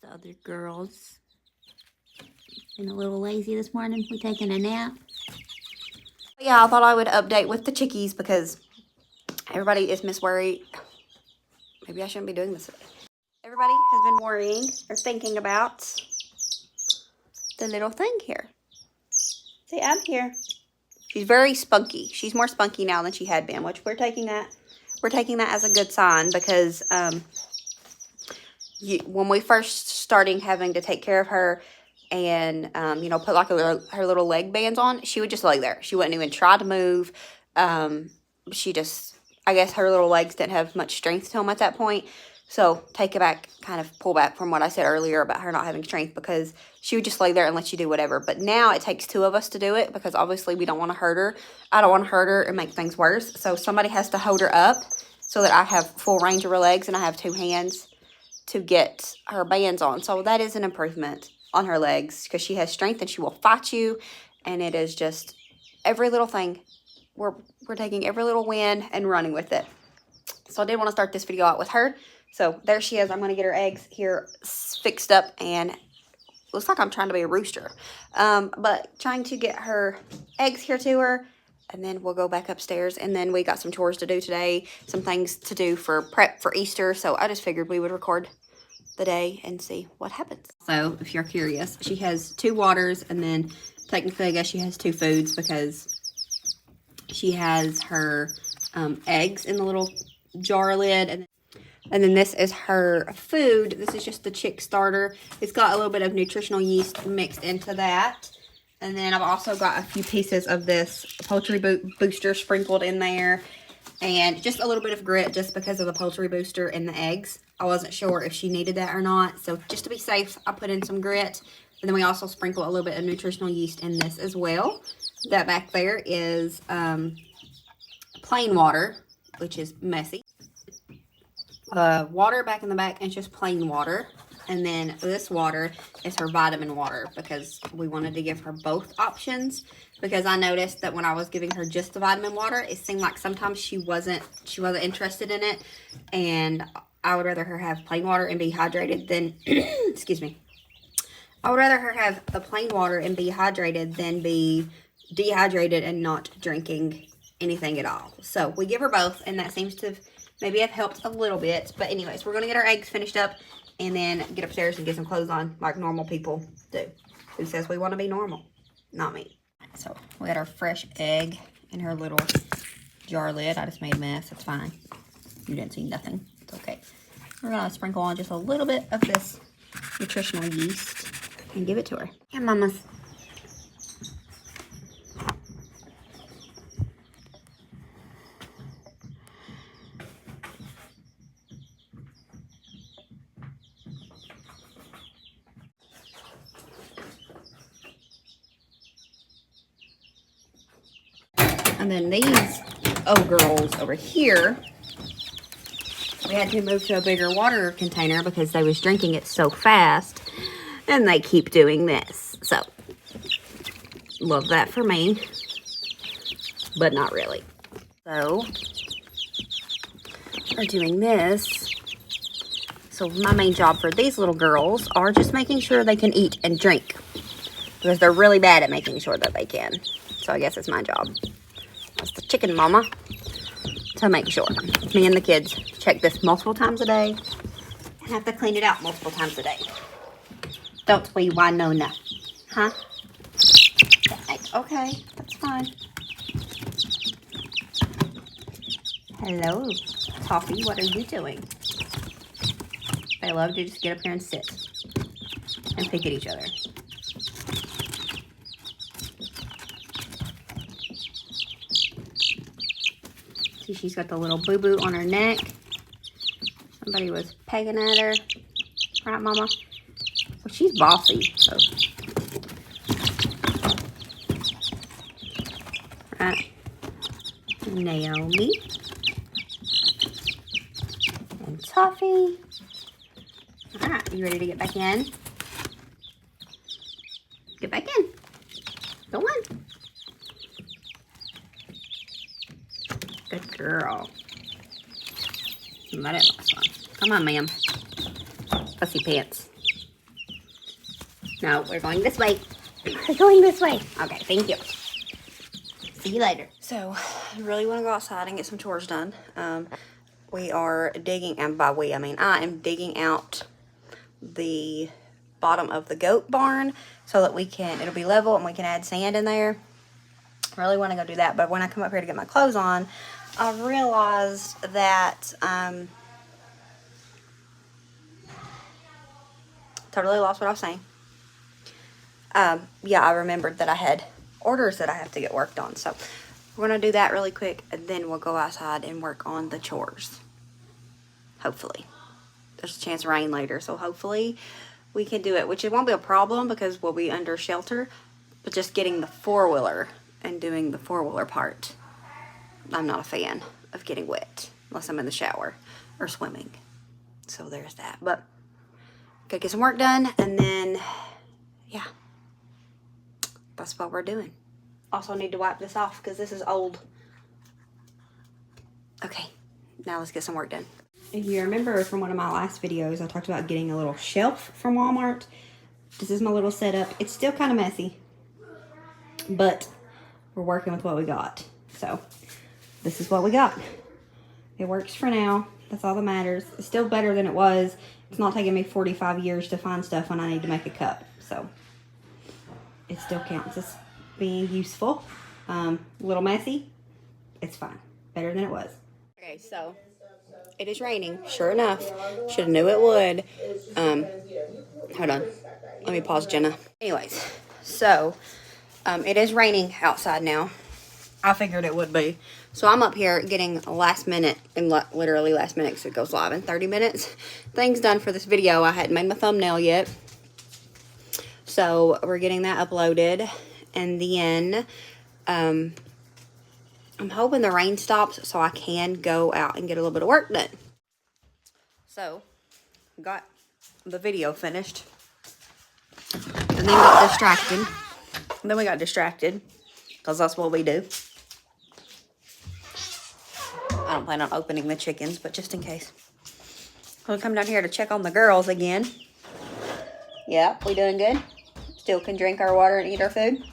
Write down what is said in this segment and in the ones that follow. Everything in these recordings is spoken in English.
The other girls been a little lazy this morning. We taking a nap. Yeah, I thought I would update with the chickies because everybody is worried. Maybe I shouldn't be doing this today. Everybody has been worrying or thinking about the little thing here. See, I'm here. She's very spunky. She's more spunky now than she had been, which we're taking that as a good sign because when we first started having to take care of her and you know, put like her little leg bands on, she would just lay there. She wouldn't even try to move. She just, I guess her little legs didn't have much strength to them at that point. So take it back, kind of pull back from what I said earlier about her not having strength, because she would just lay there and let you do whatever. But now it takes two of us to do it because obviously we don't want to hurt her. I don't want to hurt her and make things worse. So somebody has to hold her up so that I have full range of her legs and I have two hands to get her bands on. So that is an improvement on her legs because she has strength and she will fight you. And it is just every little thing. We're taking every little win and running with it. So I did want to start this video out with her. So there she is. I'm going to get her eggs here fixed up, and looks like I'm trying to be a rooster. But trying to get her eggs here to her, and then we'll go back upstairs. And then we got some chores to do today, some things to do for prep for Easter. So I just figured we would record the day and see what happens. So if you're curious, she has 2 waters, and then technically I guess she has 2 foods because she has her eggs in the little jar lid, and then this is her food. This is just the chick starter. It's got a little bit of nutritional yeast mixed into that. And then I've also got a few pieces of this poultry booster sprinkled in there. And just a little bit of grit just because of the poultry booster and the eggs. I wasn't sure if she needed that or not. So just to be safe, I put in some grit. And then we also sprinkle a little bit of nutritional yeast in this as well. That back there is plain water, which is messy. Water back in the back is just plain water, and then this water is her vitamin water because we wanted to give her both options, because I noticed that when I was giving her just the vitamin water, it seemed like sometimes she wasn't interested in it, and I would rather her have plain water and be hydrated than excuse me, I would rather her have the plain water and be hydrated than be dehydrated and not drinking anything at all. So we give her both, and that seems to maybe have helped a little bit. But anyways, we're going to get our eggs finished up and then get upstairs and get some clothes on like normal people do. Who says we want to be normal? Not me. So we got our fresh egg in her little jar lid. I just made a mess. It's fine. You didn't see nothing. It's okay. We're going to sprinkle on just a little bit of this nutritional yeast and give it to her. Yeah, mamas. And then these girls over here, we had to move to a bigger water container because they was drinking it so fast, and they keep doing this. So, love that for me, but not really. So, we're doing this. So my main job for these little girls are just making sure they can eat and drink, because they're really bad at making sure that they can. So I guess it's my job. That's the chicken mama to make sure. Me and the kids check this multiple times a day and have to clean it out multiple times a day. Don't we, Winona? Huh? Okay, that's fine. Hello, Toffee, what are you doing? They love to just get up here and sit and pick at each other. See, she's got the little boo-boo on her neck. Somebody was pegging at her. Right, Mama? Well, she's bossy, so. Right. Naomi. And Toffee. Alright, you ready to get back in? Get back in. Go on. Good girl. That is last one. Come on, ma'am. Fussy pants. No, we're going this way. We're going this way. Okay, thank you. See you later. So, I really want to go outside and get some chores done. We are digging, and by we, I mean I am digging out the bottom of the goat barn so that it'll be level and we can add sand in there. I really want to go do that, but when I come up here to get my clothes on, I realized that totally lost what I was saying. Yeah, I remembered that I had orders that I have to get worked on, so we're gonna do that really quick, and then we'll go outside and work on the chores. Hopefully. There's a chance of rain later, so hopefully we can do it, which it won't be a problem because we'll be under shelter, but just getting the four-wheeler and doing the four-wheeler part, I'm not a fan of getting wet unless I'm in the shower or swimming. So there's that. But gotta get some work done, and then yeah, that's what we're doing. Also need to wipe this off because this is old. Okay, now let's get some work done. If you remember from one of my last videos, I talked about getting a little shelf from Walmart. This is my little setup. It's still kind of messy, but we're working with what we got. So this is what we got. It works for now. That's all that matters. It's still better than it was. It's not taking me 45 years to find stuff when I need to make a cup. So it still counts as being useful. A little messy. It's fine. Better than it was. Okay, so it is raining. Sure enough. Should have knew it would. Hold on. Let me pause, Jenna. Anyways, so it is raining outside now. I figured it would be. So I'm up here getting last minute, and literally last minute because it goes live in 30 minutes. Things done for this video. I hadn't made my thumbnail yet. So we're getting that uploaded. And then I'm hoping the rain stops so I can go out and get a little bit of work done. So, got the video finished. And then got distracted. And then we got distracted. Because that's what we do. I don't plan on opening the chickens, but just in case. We'll come down here to check on the girls again. Yeah, we doing good? Still can drink our water and eat our food?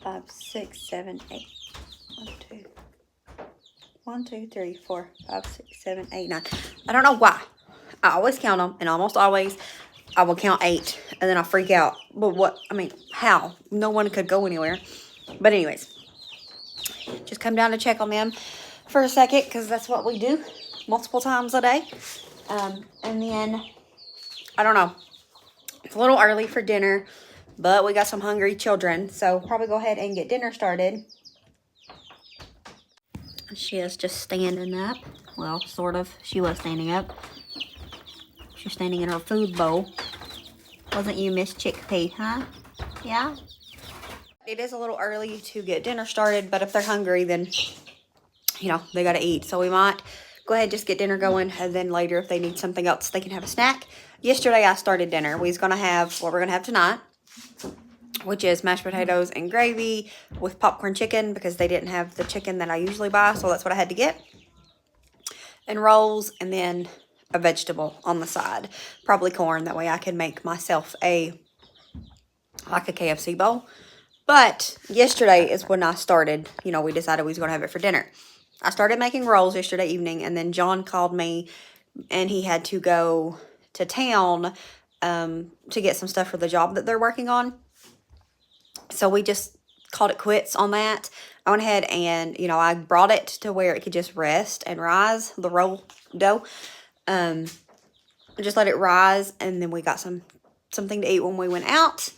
5, 6, 7, 8. 1, 2, 3, 4, 5, 6, 7, 8, 9. I don't know why. I always count them, and almost always I will count 8, and then I freak out. But what? I mean, how? No one could go anywhere. But anyways, just come down to check on them for a second, because that's what we do multiple times a day. And then, I don't know. It's a little early for dinner, but we got some hungry children, so probably go ahead and get dinner started. She is just standing up. Well, sort of. She was standing up. She's standing in her food bowl. Wasn't you, Miss Chickpea, huh? Yeah? It is a little early to get dinner started, but if they're hungry, then, you know, they gotta eat. So we might go ahead and just get dinner going, and then later, if they need something else, they can have a snack. Yesterday, I started dinner. We was gonna have what we're gonna have tonight, which is mashed potatoes and gravy with popcorn chicken, because they didn't have the chicken that I usually buy, so that's what I had to get. And rolls, and then a vegetable on the side. Probably corn, that way I can make myself like a KFC bowl. But yesterday is when I started, you know, we decided we was going to have it for dinner. I started making rolls yesterday evening, and then John called me, and he had to go to town to get some stuff for the job that they're working on. So we just called it quits on that. I went ahead and, you know, I brought it to where it could just rest and rise, the roll dough. Just let it rise, and then we got something to eat when we went out.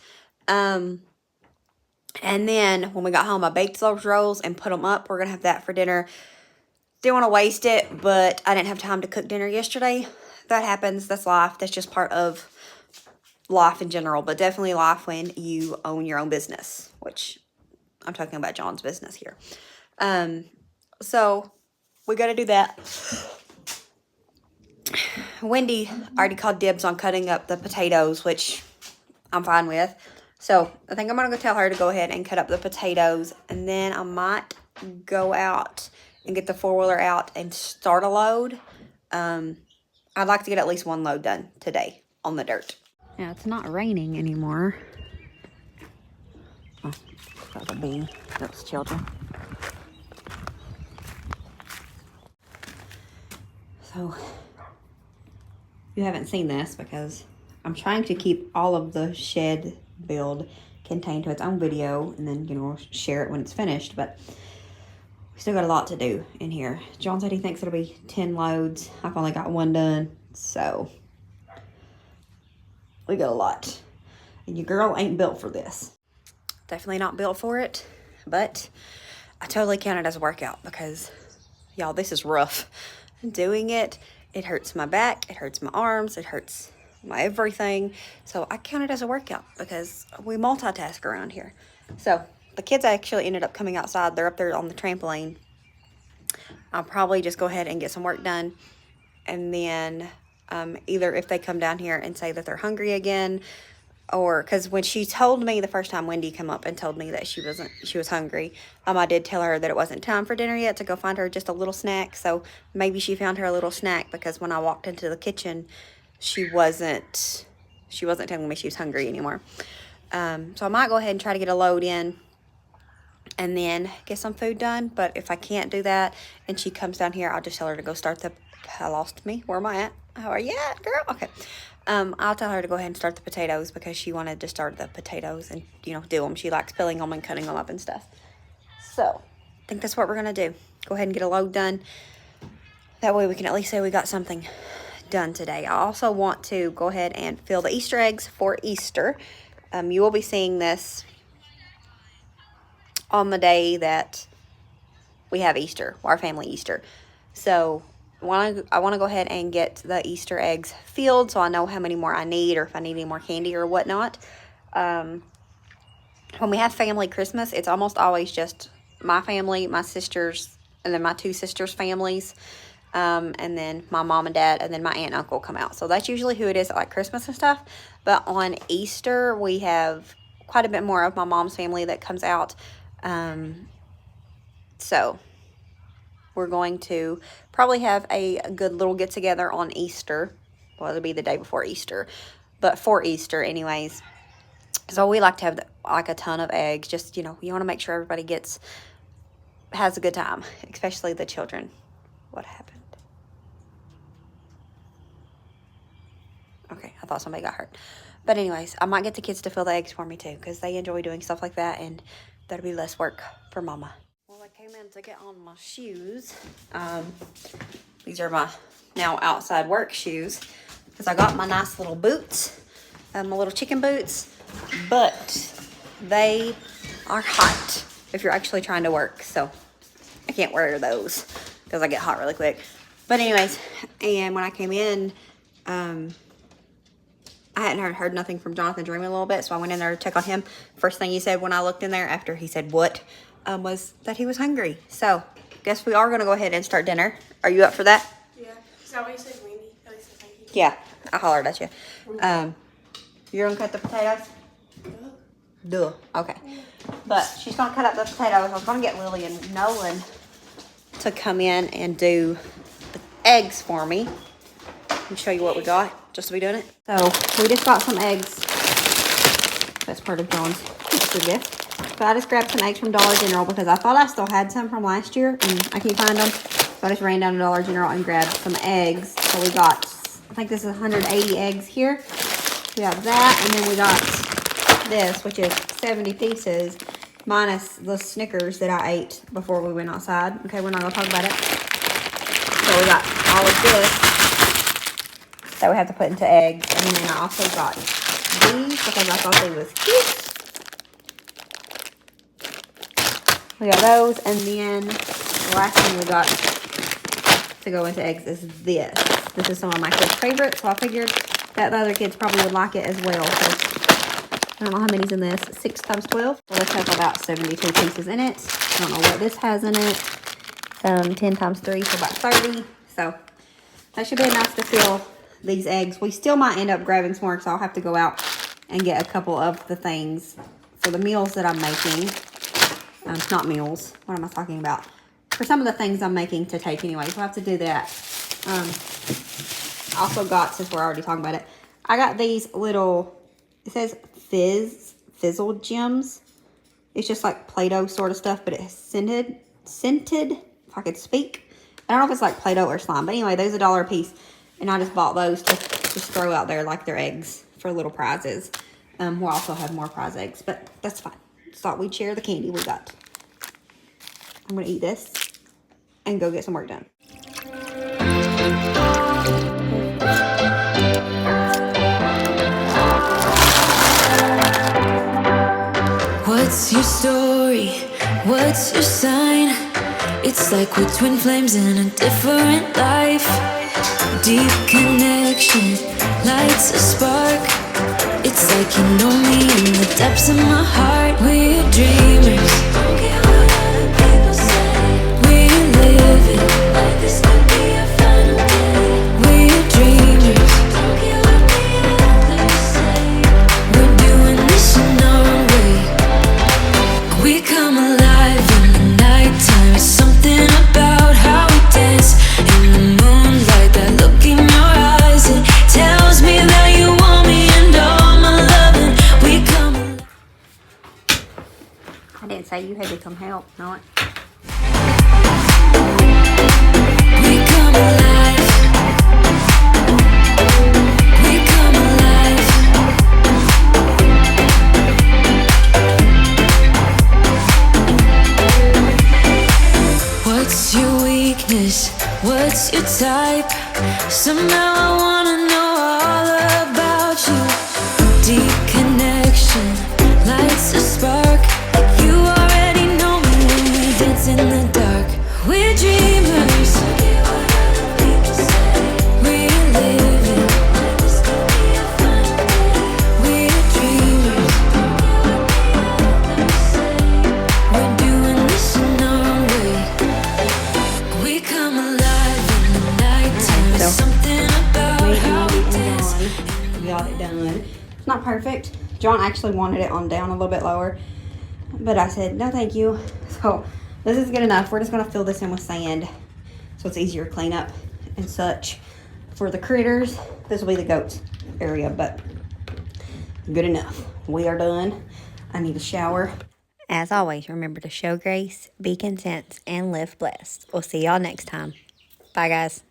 And then when we got home, I baked those rolls and put them up. We're going to have that for dinner. Didn't want to waste it, but I didn't have time to cook dinner yesterday. That happens. That's life. That's just part of life in general, but definitely life when you own your own business, which I'm talking about John's business here. So we got to do that. Wendy already called dibs on cutting up the potatoes, which I'm fine with. So I think I'm going to go tell her to go ahead and cut up the potatoes, and then I might go out and get the four-wheeler out and start a load. I'd like to get at least one load done today on the dirt. Yeah, it's not raining anymore. Oh, that was a bee. Those children. So, you haven't seen this because I'm trying to keep all of the shed build contained to its own video and then, you know, share it when it's finished. But we still got a lot to do in here. John said he thinks it'll be 10 loads. I've only got 1 done. So, we got a lot. And your girl ain't built for this. Definitely not built for it. But I totally count it as a workout because, y'all, this is rough. Doing it, it hurts my back, it hurts my arms, it hurts my everything. So I count it as a workout because we multitask around here. So the kids actually ended up coming outside. They're up there on the trampoline. I'll probably just go ahead and get some work done. And then either if they come down here and say that they're hungry again, or because when she told me the first time Wendy came up and told me that she was hungry, I did tell her that it wasn't time for dinner yet, to go find her just a little snack. So maybe she found her a little snack, because when I walked into the kitchen, she wasn't telling me she was hungry anymore. So I might go ahead and try to get a load in and then get some food done. But if I can't do that and she comes down here, I'll just tell her to go start the, I lost me. Where am I at? How are you at, girl? Okay. I'll tell her to go ahead and start the potatoes, because she wanted to start the potatoes and, you know, do them. She likes peeling them and cutting them up and stuff. So I think that's what we're going to do. Go ahead and get a load done. That way we can at least say we got something done today. I also want to go ahead and fill the Easter eggs for Easter. You will be seeing this on the day that we have Easter, our family Easter. So I want to go ahead and get the Easter eggs filled so I know how many more I need, or if I need any more candy or whatnot. When we have family Christmas, it's almost always just my family, my sisters, and then my 2 sisters' families, and then my mom and dad, and then my aunt and uncle come out. So that's usually who it is at like Christmas and stuff. But on Easter, we have quite a bit more of my mom's family that comes out. So we're going to probably have a good little get-together on Easter. Well, it'll be the day before Easter, but for Easter anyways. So we like to have like a ton of eggs. Just, you know, you want to make sure everybody has a good time, especially the children. What happened? Okay, I thought somebody got hurt. But anyways, I might get the kids to fill the eggs for me too, because they enjoy doing stuff like that, and that'll be less work for mama. Well, I came in to get on my shoes. These are my now outside work shoes, because I got my nice little boots, my little chicken boots, but they are hot if you're actually trying to work. So I can't wear those because I get hot really quick. But anyways, and when I came in, I hadn't heard nothing from Jonathan dreaming a little bit, so I went in there to check on him. First thing he said when I looked in there after he said what, was that he was hungry. So guess we are going to go ahead and start dinner. Are you up for that? Yeah. Is that what you said, Wendy? Thank you. Yeah, I hollered at you. You're going to cut the potatoes? Duh. Okay. But she's going to cut up the potatoes. I was going to get Lily and Nolan to come in and do the eggs for me. Let me show you what we got, just to be doing it. So we just got some eggs. That's part of John's Easter gift. So I just grabbed some eggs from Dollar General, because I thought I still had some from last year and I can't find them. So I just ran down to Dollar General and grabbed some eggs. So we got, I think this is 180 eggs here. We got that, and then we got this, which is 70 pieces, minus the Snickers that I ate before we went outside. Okay, we're not going to talk about it. So we got all of this that we have to put into eggs. And then I also got these, because I thought they was cute. We got those, and then the last thing we got to go into eggs is this. This is some of my kids' favorites, so I figured that the other kids probably would like it as well. So I don't know how many's in this. 6 times 12. So this has about 72 pieces in it. I don't know what this has in it. 10 times 3, so about 30. So that should be enough to fill these eggs. We still might end up grabbing some more, so I'll have to go out and get a couple of the things for the meals that I'm making. Not meals. What am I talking about? For some of the things I'm making to take anyway. So I'll have to do that. I also got, since we're already talking about it, I got these little, it says fizzle gems. It's just like Play-Doh sort of stuff, but it's scented, if I could speak. I don't know if it's like Play-Doh or slime, but anyway, those are $1 a piece. And I just bought those to just throw out there like they're eggs for little prizes. We'll also have more prize eggs, but that's fine. Just thought we'd share the candy we got. I'm gonna eat this and go get some work done. What's your story? What's your sign? It's like we're twin flames in a different life. Deep connection lights a spark. It's like you know me in the depths of my heart. We're dreamers. Don't care what other people say. We're living like this could be a final day. We're dreamers. Don't care what the others say. We're doing this in our own way. We come alive in the nighttime. There's something about how we dance in the moonlight. That look in your eyes, it tells me that you want me and all my loving. We come alive. I didn't say you had to come help, no. We come alive. We come alive. What's your weakness? What's your type? Somehow I wanna know all about you. Deep connection lights a spark. You already know me when we dance in the dark. We're dreamers. We're living like this could be a final day. We're dreamers. We're doing this in our own way. We come alive in the nighttime. There's something about how we dance. Got it done. It's not perfect. John actually wanted it on down a little bit lower, but I said no thank you. So this is good enough. We're just gonna fill this in with sand so it's easier to clean up and such. For the critters, this will be the goats area, but good enough. We are done. I need a shower. As always, remember to show grace, be content, and live blessed. We'll see y'all next time. Bye, guys.